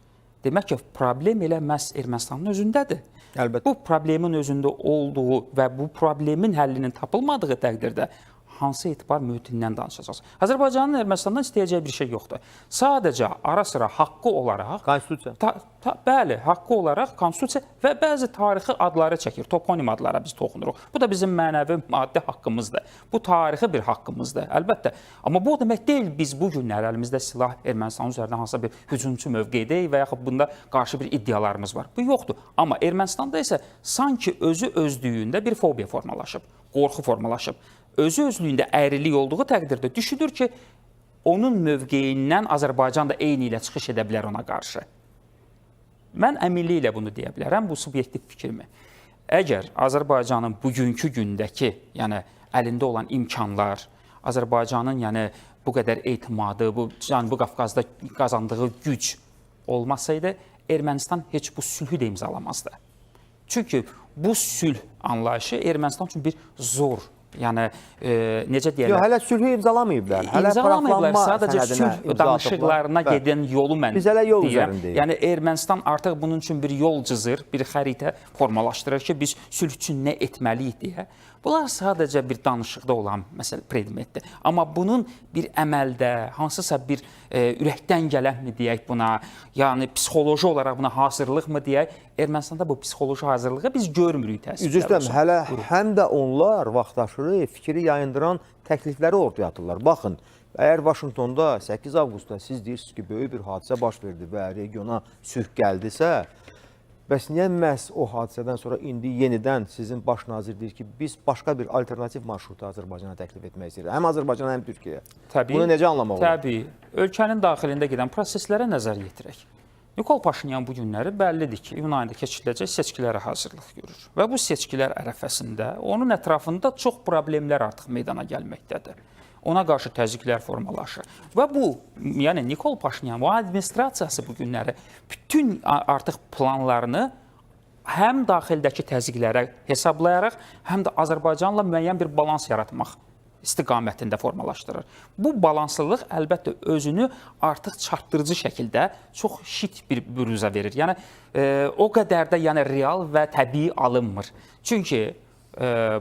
Demək ki, problem elə məhz Ermənistanın özündədir. Əlbəttə. Bu problemin özündə olduğu və bu problemin həllinin tapılmadığı təqdirdə hansı etibar mühitindən danışacağız? Azərbaycanın Ermənistandan istəyəcəyi bir şey yoxdur. Sadəcə ara-sıra haqqı olaraq Konstitusiya. Bəli, haqqı olaraq konstitusiya və bəzi tarixi adları çəkir, toponim adlara biz toxunuruq. Bu da bizim mənəvi maddi haqqımızdır. Bu tarixi bir haqqımızdır, əlbəttə. Amma bu demək deyil, biz bu günlər əlimizdə silah Ermənistanın üzərinə hansısa bir hücumçu mövqeyidəyik və yaxud bunda qarşı bir iddialarımız var. Bu yoxdur. Amma Ermənistanda isə sanki özü özlüyündə bir fobiya formalaşıb, qorxu formalaşıb. Özü özlüyündə əyrilik olduğu təqdirdə düşünür ki, onun mövqeyindən Azərbaycan da eyni ilə çıxış edə bilər ona qarşı. Mən əminliklə bunu deyə bilərəm, bu subyektiv fikirmi. Əgər Azərbaycanın bugünkü gündəki, yəni əlində olan imkanlar, Azərbaycanın yəni bu qədər etimadı, bu Cənubi Qafqazda qazandığı güc olmasaydı, Ermənistan heç bu sülhü də imzalamazdı. Çünki bu sülh anlayışı Ermənistan üçün bir zor, yəni necə deyirlər? Yox, hələ sülhü imzalamayıblar. Hələ İmzalamayıblar, sadəcə sənədinə sülh danışıqlarına gedən yolu mən biz hələ yol deyirəm. üzərindəyik. Yəni Ermənistan artıq bunun üçün bir yol cızır, bir xəritə formalaşdırır ki, biz sülh üçün nə etməliyik deyə. Bunlar sadəcə bir danışıqda olan predmetdir. Amma bunun bir əməldə, hansısa bir ürəkdən gələnmi deyək buna, yəni psixoloji olaraq buna hazırlıqmı deyək, Ermənistanda bu psixoloji hazırlığı biz görmürük təəssüflər. Üzr istəyirəm, hələ həm də onlar vaxtaşırı fikri yayındıran təklifləri ortaya atırlar. Baxın, əgər Vaşinqtonda 8 avqustda siz deyirsiniz ki, böyük bir hadisə baş verdi və regiona sülh gəldisə, bəs niyə məhz o hadisədən sonra indi yenidən sizin baş nazir deyir ki, biz başqa bir alternativ marşrutu Azərbaycana təklif etmək istəyirik. Həm Azərbaycana, həm Türkiyəyə. Bunu necə anlamaq olar? Təbii. Ölkənin daxilində gedən proseslərə nəzər yetirək. Nikol Paşinyan bu günləri bəllidir ki, iyun ayında keçiriləcək seçkilərə hazırlıq görür. Və bu seçkilər ərəfəsində onun ətrafında çox problemlər artıq meydana gəlməkdədir. Ona qarşı təzyiqlər formalaşır. Və bu, yəni Nikol Paşinyan, bu administrasiyası bu günləri bütün artıq planlarını həm daxildəki təzyiqlərə hesablayaraq, həm də Azərbaycanla müəyyən bir balans yaratmaq istiqamətində formalaşdırır. Bu balanslılıq əlbəttə özünü artıq çarptırıcı şəkildə çox şit bir büruzə verir. Yəni o qədər də yəni real və təbii alınmır. Çünki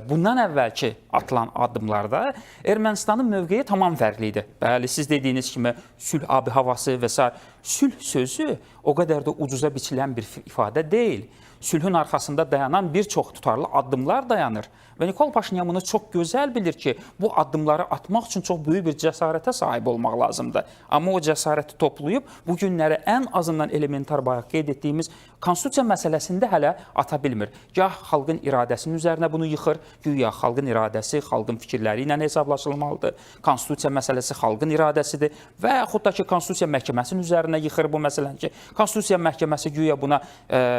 bundan əvvəlki atılan addımlarda Ermənistanın mövqeyi tamam fərqli idi. Bəli, siz dediyiniz kimi sülh abi havası və s. Sülh sözü o qədər də ucuza biçilən bir ifadə deyil. Sülhün arxasında dayanan bir çox tutarlı addımlar dayanır. Və Nikol Paşinyan bunu çox gözəl bilir ki, bu addımları atmaq üçün çox böyük bir cəsarətə sahib olmaq lazımdır. Amma o cəsarəti toplayıb bu günləri ən azından elementar bayaq qeyd etdiyimiz konstitusiya məsələsində hələ ata bilmir. Gah xalqın iradəsinin üzərinə bunu yıxır, güya xalqın iradəsi xalqın fikirləri ilə hesablaşılmalıdır. Konstitusiya məsələsi xalqın iradəsidir və yaxud da ki, Konstitusiya məhkəməsinin üzərinə yıxır bu məsələni ki, Konstitusiya məhkəməsi güya buna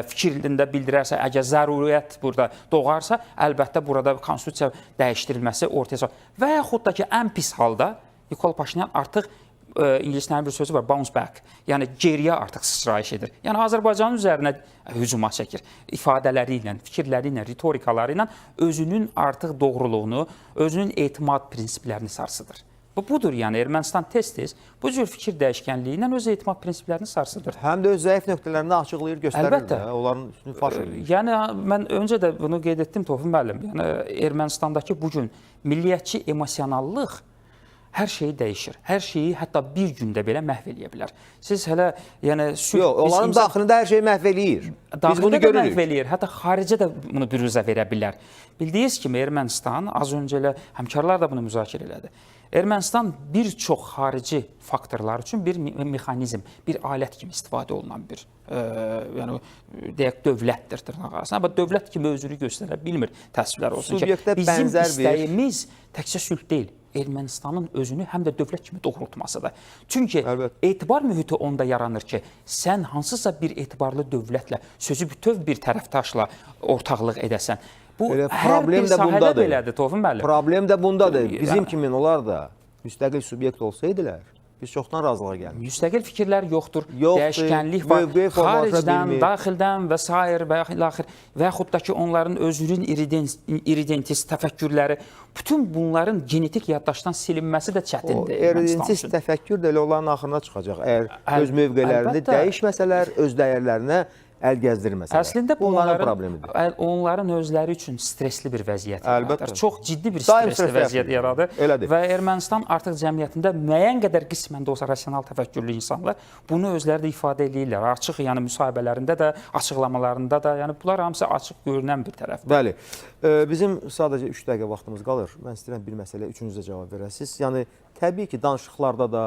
fikrində bildirərsə, əgər zəruriyyət burada doğarsa, əlbəttə burada konstitusiya dəyişdirilməsi ortaya çıxır. Və yaxud da ki, ən pis halda Nikol Paşinyan artıq ingilislərin bir sözü var, bounce back, yəni geriyə artıq sıçrayış edir. Yəni Azərbaycanın üzərinə hücuma çəkir. İfadələri ilə, fikirləri ilə, ritorikaları ilə özünün artıq doğruluğunu, özünün etimad prinsiplərini sarsıdır. Bu budur, yəni Ermənistan tez-tez bu cür fikir dəyişkənliyi ilə öz etimad prinsiplərini sarsıdır. Həm də öz zəif nöqtələrini açıqlayır, göstərir Əlbəttə. də, onların üstünü faş edir. Yəni mən öncə də bunu qeyd etdim Tofiq müəllim. Yəni Ermənistandakı bu gün milliyyətçi emosionallıq hər şeyi dəyişir. Hər şeyi hətta bir gündə belə məhv eləyə bilər. Siz hələ yəni Yox, onların daxilində hər şeyi məhv eləyir. Biz bunu görürük. Məhv eləyir. Hətta xaricə də bunu büruzə verə bilər. Bildiyiniz kimi Ermənistan az öncə elə həmkarlar da bunu müzakirə elədi. Ermənistan bir çox xarici faktorlar üçün bir mexanizm, bir alət kimi istifadə olunan bir yəni deyək dövlətdir dırnaq arasında. Amma dövlət kimi özünü göstərə bilmir, təəssüflər olsun ki, bizim istəyimiz təkcə sülh deyil, Ermənistanın özünü həm də dövlət kimi doğrultmasıdır. Çünki etibar mühiti onda yaranır ki, sən hansısa bir etibarlı dövlətlə, sözü bütöv bir tərəfdaşla ortaqlıq edəsən. Bu hər bir sahədə belədir, Tofiq müəllim. Problem də bundadır. Bizim kimi onlar da müstəqil subyekt olsaydılar, biz çoxdan razılığa gəldik. Müstəqil fikirlər yoxdur, dəyişkənlik var. Xaricdən, daxildən və s. və ilaxır və yaxud da ki, onların özünün iridentist təfəkkürləri, bütün bunların genetik yaddaşdan silinməsi də çətindir. O iridentist təfəkkür də elə onların axırına çıxacaq. Əgər öz mövqelərini dəyişməsələr, öz dəyərlərinə əl gəzdirməsələr. Əslində onların özləri üçün stresli bir vəziyyət yaradır. Çox ciddi bir stresli vəziyyət yaradır. Və Ermənistan artıq cəmiyyətində müəyyən qədər qismən də olsa rasional təfəkkürlü insanlar bunu özləri də ifadə edirlər. Açıq, yəni müsahibələrində də, açıqlamalarında da, yəni bunlar hamısı açıq görünən bir tərəfdir. Bəli. Bizim sadəcə 3 dəqiqə vaxtımız qalır. Mən istəyirəm bir məsələyə üçünüzə cavab verəsiniz. Yəni təbii ki, danışıqlarda da,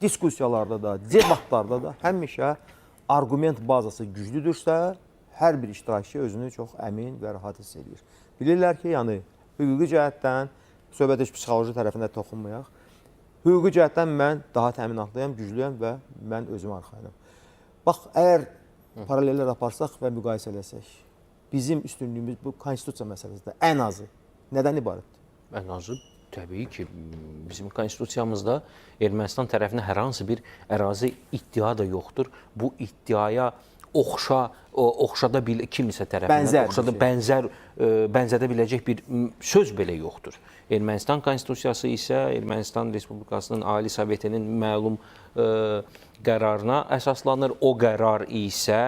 diskussiyalarda da, debatlarda da həmişə arqument bazası güclüdürsə, hər bir iştirakçı özünü çox əmin və rahat hiss edir. Bilirlər ki, yəni hüquqi cəhətdən, söhbət heç psixoloji tərəfində toxunmayaq, hüquqi cəhətdən mən daha təminatlıyam, güclüyəm və mən özümə arxayınam. Bax, əgər paralellər aparsaq və müqayisə eləsək, bizim üstünlüyümüz bu konstitusiya məsələsində ən azı nədən ibarətdir? Ən azı təbii ki, bizim konstitusiyamızda Ermənistan tərəfinə hər hansı bir ərazi iddia da yoxdur. Bu iddiaya oxşada kimisə tərəfindən bənzədə biləcək bir söz belə yoxdur. Ermənistan konstitusiyası isə Ermənistan Respublikasının Ali Sovetinin məlum qərarına əsaslanır. O qərar isə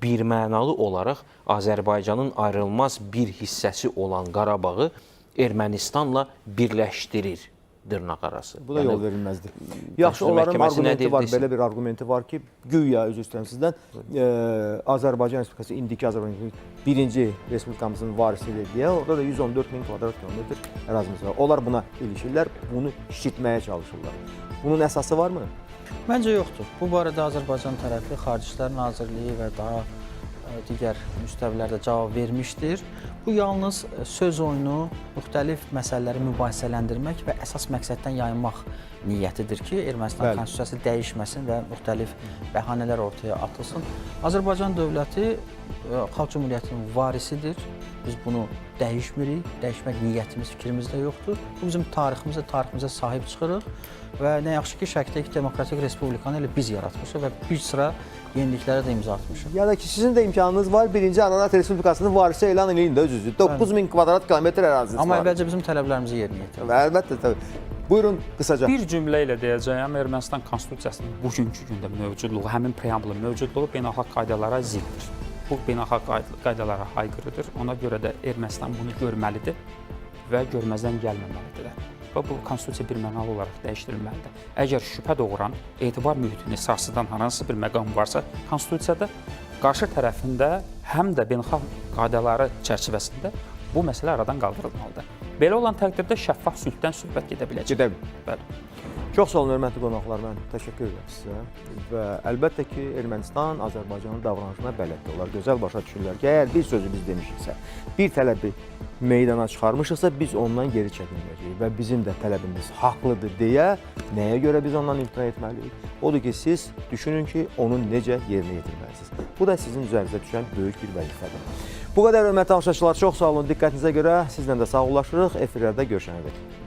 birmənalı olaraq Azərbaycanın ayrılmaz bir hissəsi olan Qarabağı Ermənistanla birləşdirir dırnaq arası. Bu da yol verilməzdir. Yaxşı, onların argumenti var, belə bir argumenti var ki, güya özür istəyirəm sizdən, Azərbaycan Respublikası, indiki Azərbaycan birinci Respublikamızın varisidir deyə, orada da 114 min kvadrat kilometr ərazimiz var. Onlar buna ilişirlər, bunu şişirtməyə çalışırlar. Bunun əsası varmı? Məncə yoxdur. Bu barədə Azərbaycan tərəfi Xarici İşlər Nazirliyi və daha digər müstəvilərdə cavab vermişdir. Bu yalnız söz oyunu, müxtəlif məsələləri mübahisələndirmək və əsas məqsəddən yayınmaq niyyətidir ki, Ermənistan Bəli. konstitusiyası dəyişməsin və müxtəlif bəhanələr ortaya atılsın. Azərbaycan dövləti Xalq Cümhuriyyətinin varisidir. Biz bunu dəyişmirik, dəyişmək niyyətimiz, fikrimiz də yoxdur. Bu bizim tariximizdir, tariximizə sahib çıxırıq və nə yaxşı ki, Şərqdəki Demokratik Respublikanı elə biz yaratmışıq və bir sıra yeniliklərə də imza atmışıq. Ya da ki, sizin də imkanınız var, birinci Ararat Respublikasının varisi elan edin də öz-özü. 9000 kvadrat kilometr ərazisi Amma var. əvvəlcə bizim tələblərimizi yerinə yetirək. Əlbəttə, təbii. Buyurun, qısaca. Bir cümlə ilə deyəcəyəm, Ermənistan konstitusiyasının bugünkü gündə mövcudluğu, həmin preambulun mövcudluğu beynəlxalq qaydalara ziddir. Bu beynəlxalq qaydalara aykırıdır. Ona görə də Ermənistan bunu görməlidir və görməzdən gəlməməlidir. Və bu konstitusiya birmənalı olaraq dəyişdirilməlidir. Əgər şübhə doğuran etibar mühitini sarsıdan hansı bir məqam varsa, konstitusiyada qarşı tərəfində həm də beynəlxalq qaydaları çərçivəsində bu məsələ aradan qaldırılmalıdır. Belə olan təqdirdə şəffaf sülhdən söhbət gedə biləcək. Gedə bilir. Bəli. Çox sağ olun, hörmətli qonaqlar, mən təşəkkür edirəm sizə. Və əlbəttə ki, Ermənistan Azərbaycanın davranışına bələddir. Onlar gözəl başa düşürlər ki, əgər bir sözü biz demişiksə, bir tələbi meydana çıxarmışıqsa, biz ondan geri çəkilməyəcəyik və bizim də tələbimiz haqlıdır deyə nəyə görə biz ondan imtina etməliyik? Odur ki, siz düşünün ki, onu necə yerinə yetirməlisiniz. Bu da sizin üzərinizə düşən böyük bir vəzifədir. Bu qədər hörmətli tamaşaçılar, çox sağ olun diqqətinizə görə. Sizlə də sağollaşırıq. Efirlərdə görüşənədək.